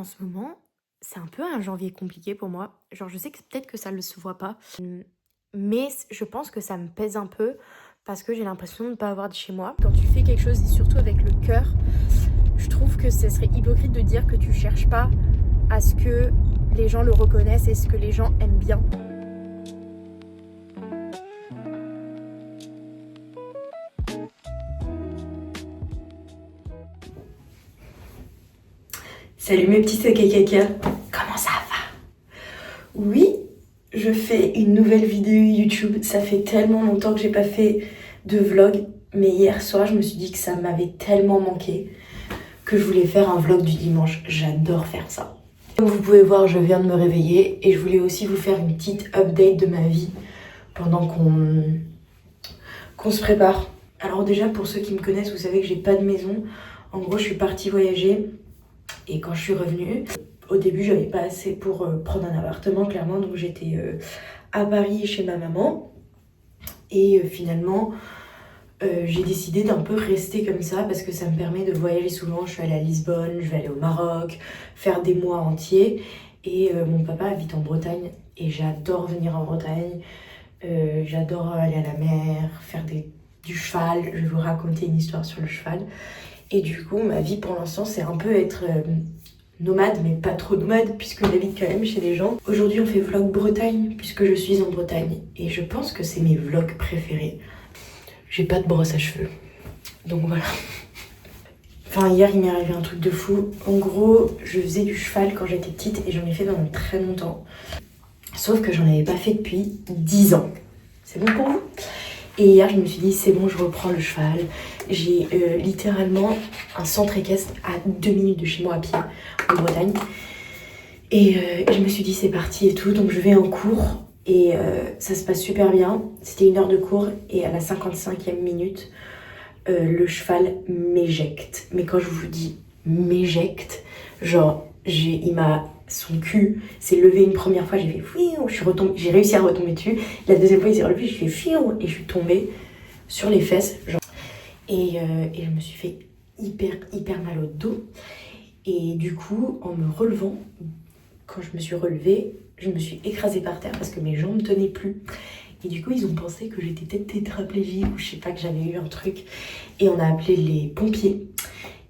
en ce moment, c'est un peu un janvier compliqué pour moi. Genre, je sais que peut-être que ça ne se voit pas, mais je pense que ça me pèse un peu parce que j'ai l'impression de ne pas avoir de chez moi. Quand tu fais quelque chose, et surtout avec le cœur, je trouve que ce serait hypocrite de dire que tu cherches pas à ce que les gens le reconnaissent et ce que les gens aiment bien. Salut mes petits sacs à caca, comment ça va? Oui, je fais une nouvelle vidéo YouTube, ça fait tellement longtemps que j'ai pas fait de vlog, mais hier soir je me suis dit que ça m'avait tellement manqué que je voulais faire un vlog du dimanche, j'adore faire ça. Comme vous pouvez voir, je viens de me réveiller et je voulais aussi vous faire une petite update de ma vie pendant qu'on se prépare. Alors déjà pour ceux qui me connaissent, vous savez que j'ai pas de maison, en gros je suis partie voyager. Et quand je suis revenue, au début j'avais pas assez pour prendre un appartement clairement, donc j'étais à Paris chez ma maman. Et finalement j'ai décidé d'un peu rester comme ça parce que ça me permet de voyager souvent. Je suis allée à Lisbonne, je vais aller au Maroc, faire des mois entiers. Et mon papa habite en Bretagne et j'adore venir en Bretagne. J'adore aller à la mer, faire du cheval. Je vais vous raconter une histoire sur le cheval. Et du coup, ma vie pour l'instant, c'est un peu être nomade, mais pas trop nomade, puisque j'habite quand même chez les gens. Aujourd'hui, on fait vlog Bretagne, puisque je suis en Bretagne. Et je pense que c'est mes vlogs préférés. J'ai pas de brosse à cheveux. Donc voilà. Enfin, hier, il m'est arrivé un truc de fou. En gros, je faisais du cheval quand j'étais petite, et j'en ai fait pendant très longtemps. Sauf que j'en avais pas fait depuis 10 ans. C'est bon pour vous ? Et hier, je me suis dit, c'est bon, je reprends le cheval. J'ai littéralement un centre équestre à 2 minutes de chez moi à pied, en Bretagne. Et je me suis dit, c'est parti et tout. Donc, je vais en cours et ça se passe super bien. C'était 1 heure de cours et à la 55e minute, le cheval m'éjecte. Mais quand je vous dis m'éjecte, genre, son cul s'est levé une première fois, j'ai fait fiou, j'ai réussi à retomber dessus. La deuxième fois, il s'est relevé, j'ai fait fiou et je suis tombée sur les fesses. Genre. Et je me suis fait hyper mal au dos. Et du coup, en me relevant, quand je me suis relevée, je me suis écrasée par terre parce que mes jambes ne tenaient plus. Et du coup, ils ont pensé que j'étais peut-être tétraplégique ou je sais pas, que j'avais eu un truc. Et on a appelé les pompiers.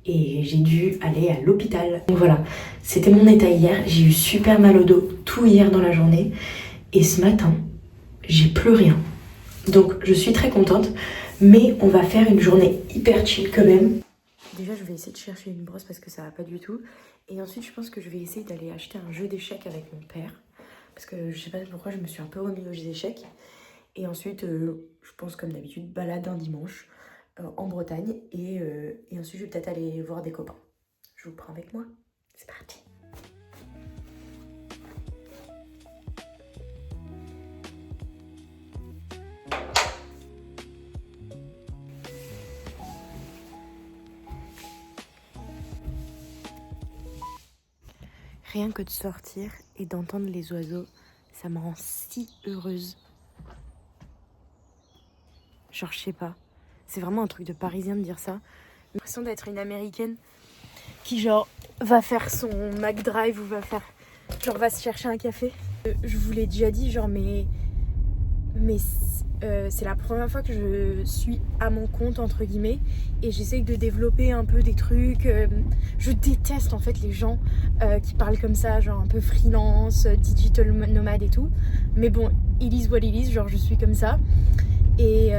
Et j'ai dû aller à l'hôpital. Donc voilà, c'était mon état hier. J'ai eu super mal au dos tout hier dans la journée. Et ce matin, j'ai plus rien. Donc je suis très contente. Mais on va faire une journée hyper chill quand même. Déjà, je vais essayer de chercher une brosse parce que ça va pas du tout. Et ensuite, je pense que je vais essayer d'aller acheter un jeu d'échecs avec mon père. Parce que je sais pas pourquoi je me suis un peu remis aux échecs. Et ensuite, je pense comme d'habitude, balade un dimanche. En Bretagne et ensuite je vais peut-être aller voir des copains. Je vous prends avec moi. C'est parti. Rien que de sortir et d'entendre les oiseaux, ça me rend si heureuse. Genre, je sais pas. C'est vraiment un truc de parisien de dire ça. J'ai l'impression d'être une américaine qui, genre, va faire son McDrive ou va se chercher un café. Je vous l'ai déjà dit, genre, mais c'est la première fois que je suis à mon compte, entre guillemets, et j'essaye de développer un peu des trucs. Je déteste, en fait, les gens qui parlent comme ça, genre un peu freelance, digital nomade et tout. Mais bon, it is what it is, genre, je suis comme ça. Et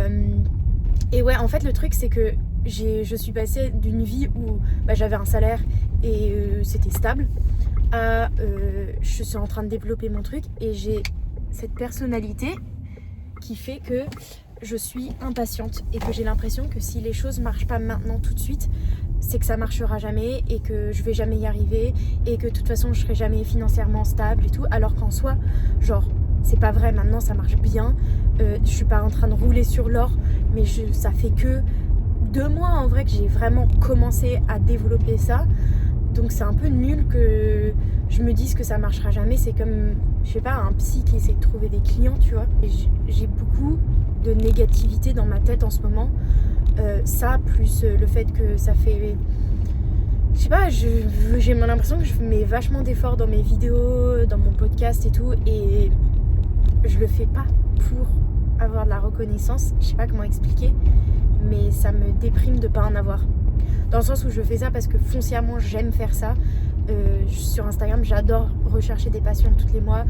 ouais, en fait, le truc, c'est que je suis passée d'une vie où j'avais un salaire et c'était stable à je suis en train de développer mon truc et j'ai cette personnalité qui fait que je suis impatiente et que j'ai l'impression que si les choses marchent pas maintenant tout de suite, c'est que ça marchera jamais et que je vais jamais y arriver et que de toute façon je serai jamais financièrement stable et tout, alors qu'en soi, genre, c'est pas vrai, maintenant ça marche bien. Je suis pas en train de rouler sur l'or, mais ça fait que 2 mois en vrai que j'ai vraiment commencé à développer ça. Donc c'est un peu nul que je me dise que ça marchera jamais. C'est comme, je sais pas, un psy qui essaie de trouver des clients, tu vois. Et j'ai beaucoup de négativité dans ma tête en ce moment. Ça, plus le fait que ça fait je sais pas, j'ai l'impression que je mets vachement d'efforts dans mes vidéos, dans mon podcast et tout, et je le fais pas pour avoir de la reconnaissance, je sais pas comment expliquer, mais ça me déprime de pas en avoir. Dans le sens où je fais ça parce que foncièrement j'aime faire ça. Sur Instagram, j'adore rechercher des patients tous les mois.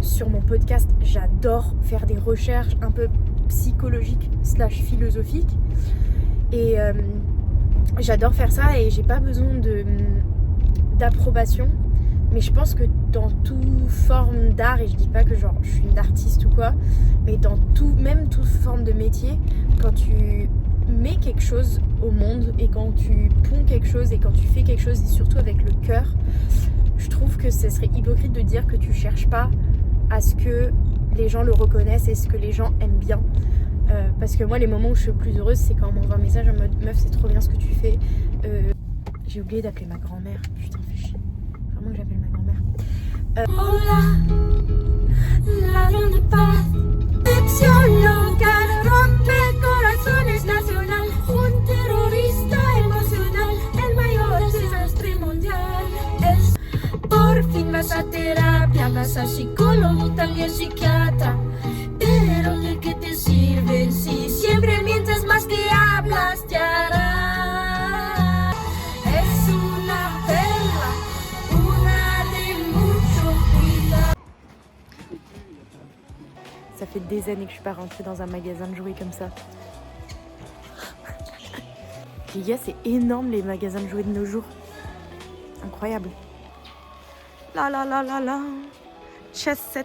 Sur mon podcast, j'adore faire des recherches un peu psychologiques / philosophiques. Et j'adore faire ça et j'ai pas besoin d'approbation. Mais je pense que dans toute forme d'art, et je dis pas que genre je suis une artiste ou quoi, mais dans même toute forme de métier, quand tu mets quelque chose au monde et quand tu ponds quelque chose et quand tu fais quelque chose et surtout avec le cœur, je trouve que ce serait hypocrite de dire que tu cherches pas à ce que les gens le reconnaissent et ce que les gens aiment bien. Parce que moi, les moments où je suis le plus heureuse, c'est quand on m'envoie un message en mode meuf, c'est trop bien ce que tu fais. J'ai oublié d'appeler ma grand-mère. Putain, fais chier. Vraiment que j'appelle ma grand-mère. Hola, ladrón de paz. Sección local, rompe corazones nacional. Un terrorista emocional, el mayor desastre mundial. Por fin vas a terapia, vas a psicólogo, también psiquiatra. Pero ¿de qué te sirve si siempre mientes más que hablas? Te hará. Es una perla, una de mucho cuidado. Ça fait des années que je suis pas rentrée dans un magasin de jouets comme ça. Les gars, c'est énorme les magasins de jouets de nos jours. Incroyable. La la la la la. Chess 7.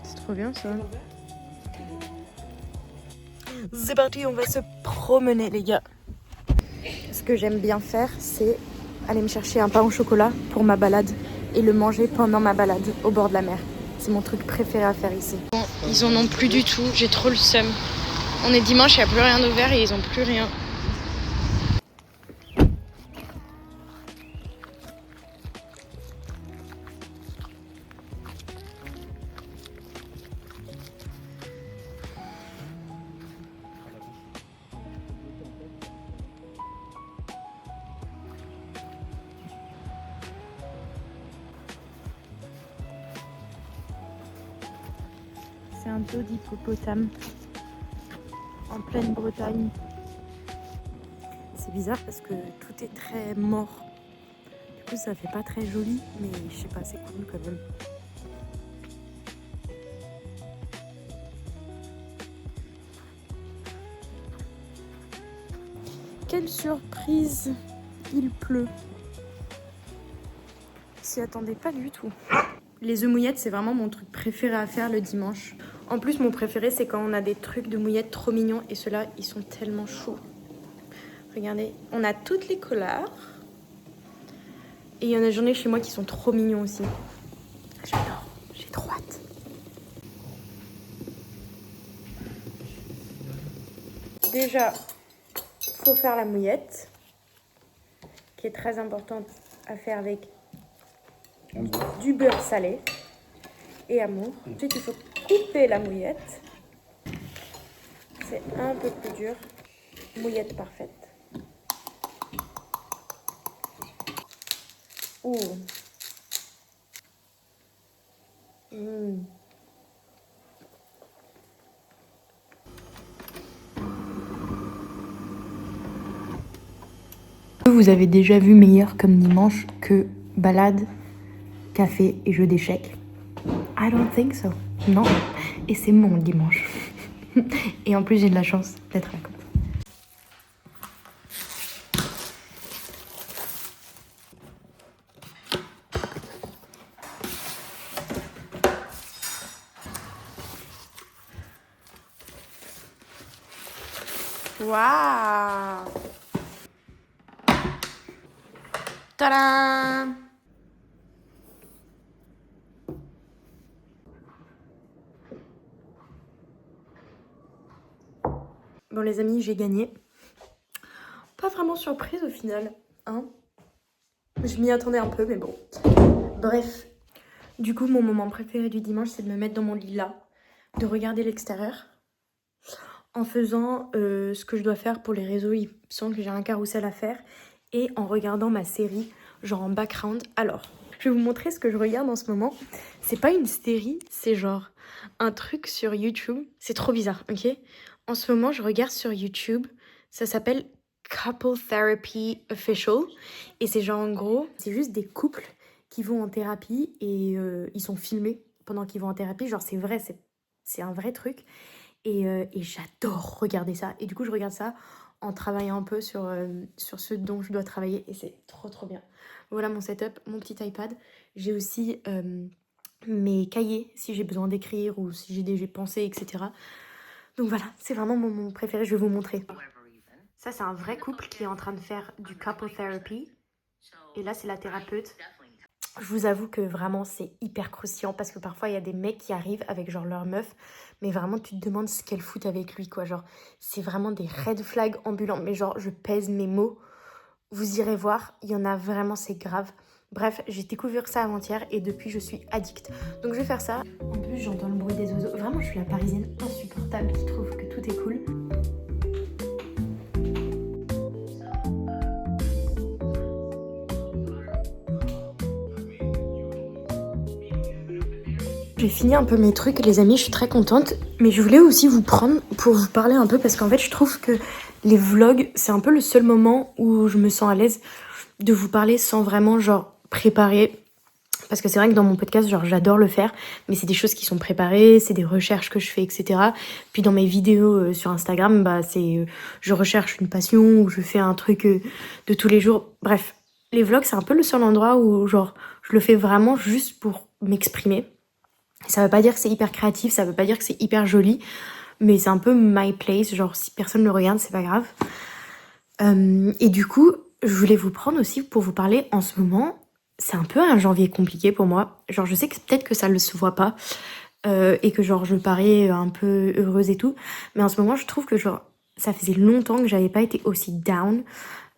C'est trop bien ça. C'est parti, on va se promener les gars. Ce que j'aime bien faire, c'est aller me chercher un pain au chocolat pour ma balade et le manger pendant ma balade au bord de la mer. C'est mon truc préféré à faire ici. Bon, ils en ont plus du tout, j'ai trop le seum. On est dimanche, il n'y a plus rien d'ouvert et ils ont plus rien. C'est un dos d'hippopotame en pleine Bretagne. C'est bizarre parce que tout est très mort. Du coup ça fait pas très joli, mais je sais pas, c'est cool quand même. Quelle surprise! Il pleut. Je s'y attendais pas du tout. Les œufs mouillettes, c'est vraiment mon truc préféré à faire le dimanche. En plus, mon préféré, c'est quand on a des trucs de mouillettes trop mignons. Et ceux-là, ils sont tellement chauds. Regardez, on a toutes les couleurs. Et il y en a, j'en ai chez moi qui sont trop mignons aussi. J'adore, j'ai trop hâte. Déjà, il faut faire la mouillette, qui est très importante à faire avec du beurre salé et amour. Ensuite, il faut couper la mouillette. C'est un peu plus dur. Mouillette parfaite. Ouh. Vous avez déjà vu meilleur comme dimanche que balade, café et jeu d'échecs? I don't think so. Non. Et c'est mon dimanche. Et en plus, j'ai de la chance d'être à côté. Waouh! Tadam! Bon les amis, j'ai gagné. Pas vraiment surprise au final, hein. Je m'y attendais un peu, mais bon. Bref. Du coup, mon moment préféré du dimanche, c'est de me mettre dans mon lit là, de regarder l'extérieur, en faisant ce que je dois faire pour les réseaux, il me semble que j'ai un carrousel à faire, et en regardant ma série, genre en background. Alors, je vais vous montrer ce que je regarde en ce moment. C'est pas une série, c'est genre un truc sur YouTube. C'est trop bizarre, ok? En ce moment, je regarde sur YouTube, ça s'appelle Couple Therapy Official, et c'est genre en gros, c'est juste des couples qui vont en thérapie, et ils sont filmés pendant qu'ils vont en thérapie, genre c'est vrai, c'est un vrai truc, et j'adore regarder ça, et du coup je regarde ça en travaillant un peu sur ce dont je dois travailler, et c'est trop bien. Voilà mon setup, mon petit iPad, j'ai aussi mes cahiers si j'ai besoin d'écrire ou si j'ai des pensées, etc. Donc voilà, c'est vraiment mon préféré, je vais vous montrer. Ça c'est un vrai couple qui est en train de faire du couple therapy, et là c'est la thérapeute. Je vous avoue que vraiment c'est hyper croustillant parce que parfois il y a des mecs qui arrivent avec genre leur meuf, mais vraiment tu te demandes ce qu'elle fout avec lui quoi, genre c'est vraiment des red flags ambulants, mais genre je pèse mes mots, vous irez voir, il y en a vraiment, c'est grave. Bref, j'ai découvert ça avant-hier et depuis je suis addict, donc je vais faire ça. En plus j'entends le bruit des oiseaux, vraiment je suis la parisienne insupportable qui trouve que tout est cool. J'ai fini un peu mes trucs les amis, je suis très contente, mais je voulais aussi vous prendre pour vous parler un peu parce qu'en fait je trouve que les vlogs c'est un peu le seul moment où je me sens à l'aise de vous parler sans vraiment genre préparer, parce que c'est vrai que dans mon podcast genre j'adore le faire, mais c'est des choses qui sont préparées, c'est des recherches que je fais, etc. Puis dans mes vidéos sur Instagram, bah c'est je recherche une passion ou je fais un truc de tous les jours, bref. Les vlogs c'est un peu le seul endroit où genre je le fais vraiment juste pour m'exprimer. Ça veut pas dire que c'est hyper créatif, ça veut pas dire que c'est hyper joli, mais c'est un peu my place, genre si personne ne le regarde, c'est pas grave. Et du coup, je voulais vous prendre aussi pour vous parler en ce moment, c'est un peu un janvier compliqué pour moi. Genre je sais que peut-être que ça ne se voit pas, et que genre je parais un peu heureuse et tout, mais en ce moment je trouve que genre ça faisait longtemps que j'avais pas été aussi down.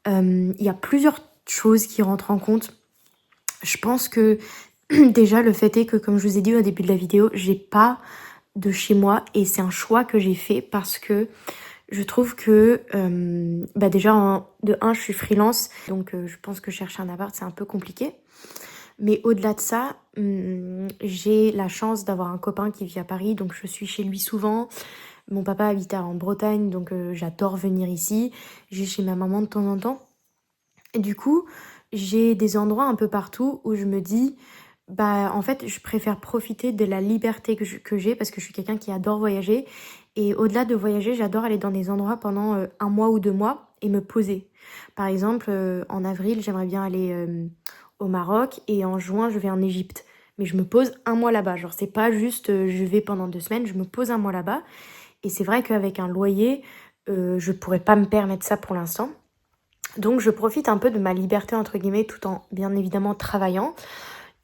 Il y a plusieurs choses qui rentrent en compte. Je pense que déjà, le fait est que, comme je vous ai dit au début de la vidéo, j'ai pas de chez moi et c'est un choix que j'ai fait parce que je trouve que, déjà, de un, je suis freelance, donc je pense que chercher un appart, c'est un peu compliqué. Mais au-delà de ça, j'ai la chance d'avoir un copain qui vit à Paris, donc je suis chez lui souvent. Mon papa habite en Bretagne, donc j'adore venir ici. Je vais chez ma maman de temps en temps. Et du coup, j'ai des endroits un peu partout où je me dis... Bah en fait je préfère profiter de la liberté que j'ai parce que je suis quelqu'un qui adore voyager, et au-delà de voyager j'adore aller dans des endroits pendant 1 mois ou 2 mois et me poser. Par exemple en avril j'aimerais bien aller au Maroc et en juin je vais en Égypte, mais je me pose 1 mois là-bas, genre c'est pas juste je vais pendant 2 semaines, je me pose 1 mois là-bas, et c'est vrai qu'avec un loyer je pourrais pas me permettre ça pour l'instant, donc je profite un peu de ma liberté entre guillemets tout en bien évidemment travaillant.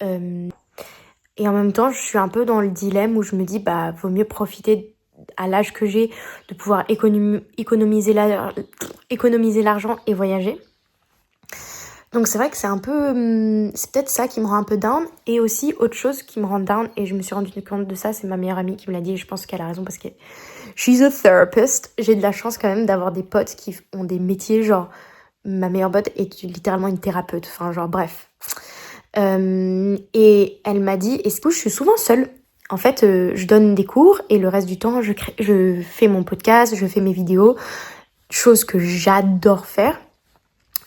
Et en même temps je suis un peu dans le dilemme où je me dis bah vaut mieux profiter à l'âge que j'ai de pouvoir économiser l'argent et voyager. Donc c'est vrai que c'est un peu c'est peut-être ça qui me rend un peu down, et aussi autre chose qui me rend down, et je me suis rendu compte de ça, c'est ma meilleure amie qui me l'a dit, et je pense qu'elle a raison parce que she's a therapist. J'ai de la chance quand même d'avoir des potes qui ont des métiers, genre ma meilleure pote est littéralement une thérapeute, enfin genre bref. Et elle m'a dit, et je suis souvent seule. En fait, je donne des cours et le reste du temps, je fais mon podcast, je fais mes vidéos, chose que j'adore faire.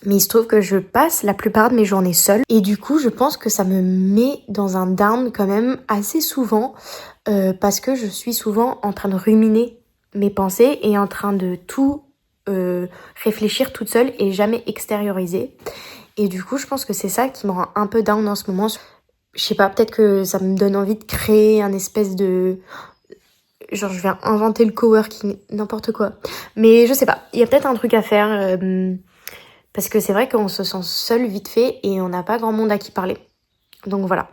Mais il se trouve que je passe la plupart de mes journées seule. Et du coup, je pense que ça me met dans un down quand même assez souvent, parce que je suis souvent en train de ruminer mes pensées et en train de tout réfléchir toute seule et jamais extérioriser. Et du coup, je pense que c'est ça qui me rend un peu down en ce moment. Je sais pas, peut-être que ça me donne envie de créer un espèce de... Genre, je vais inventer le coworking, n'importe quoi. Mais je sais pas, il y a peut-être un truc à faire. Parce que c'est vrai qu'on se sent seul vite fait et on n'a pas grand monde à qui parler. Donc voilà.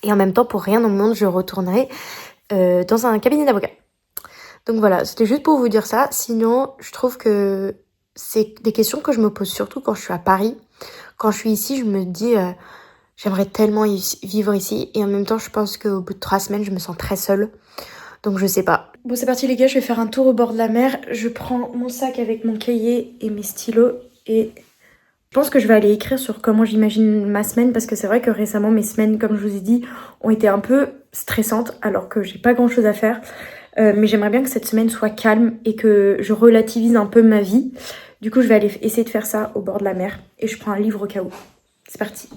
Et en même temps, pour rien au monde, je retournerai dans un cabinet d'avocat. Donc voilà, c'était juste pour vous dire ça. Sinon, je trouve que c'est des questions que je me pose surtout quand je suis à Paris. Quand je suis ici, je me dis, j'aimerais tellement vivre ici. Et en même temps, je pense qu'au bout de 3 semaines, je me sens très seule. Donc je sais pas. Bon c'est parti les gars, je vais faire un tour au bord de la mer. Je prends mon sac avec mon cahier et mes stylos et je pense que je vais aller écrire sur comment j'imagine ma semaine parce que c'est vrai que récemment mes semaines, comme je vous ai dit, ont été un peu stressantes alors que j'ai pas grand chose à faire. Mais j'aimerais bien que cette semaine soit calme et que je relativise un peu ma vie. Du coup je vais aller essayer de faire ça au bord de la mer et je prends un livre au cas où. C'est parti.